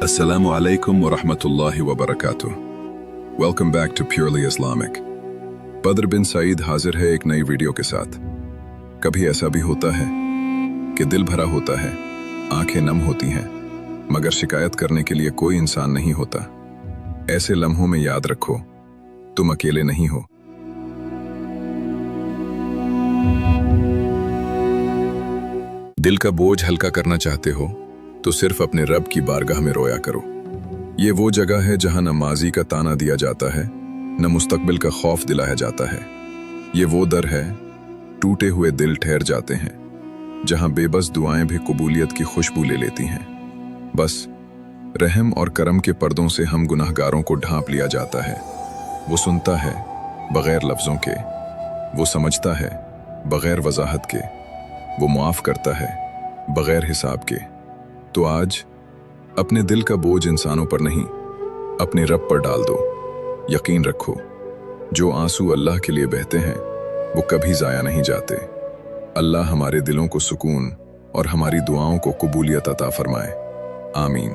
Assalamu alaikum wa rahmatullahi wa barakatuh. Welcome back to Purely Islamic. बदर बिन सईद हाजिर है एक नई वीडियो के साथ। कभी ऐसा भी होता है कि दिल भरा होता है, आंखें नम होती हैं, मगर शिकायत करने के लिए कोई इंसान नहीं होता। ऐसे लम्हों में याद रखो, तुम अकेले नहीं हो। दिल का बोझ हल्का करना चाहते हो तो सिर्फ अपने रब की बारगाह में रोया करो। ये वो जगह है जहां न माजी का ताना दिया जाता है, न मुस्तकबिल का खौफ दिलाया जाता है। ये वो दर है, टूटे हुए दिल ठहर जाते हैं, जहां बेबस दुआएं भी कबूलियत की खुशबू ले लेती हैं। बस रहम और करम के पर्दों से हम गुनाहगारों को ढांप लिया जाता है। वो सुनता है बगैर लफ्ज़ों के, वो समझता है बगैर वजाहत के, वो मुआफ़ करता है बगैर हिसाब के। तो आज अपने दिल का बोझ इंसानों पर नहीं, अपने रब पर डाल दो। यकीन रखो, जो आंसू अल्लाह के लिए बहते हैं वो कभी ज़ाया नहीं जाते। अल्लाह हमारे दिलों को सुकून और हमारी दुआओं को कबूलियत अता फरमाए। आमीन।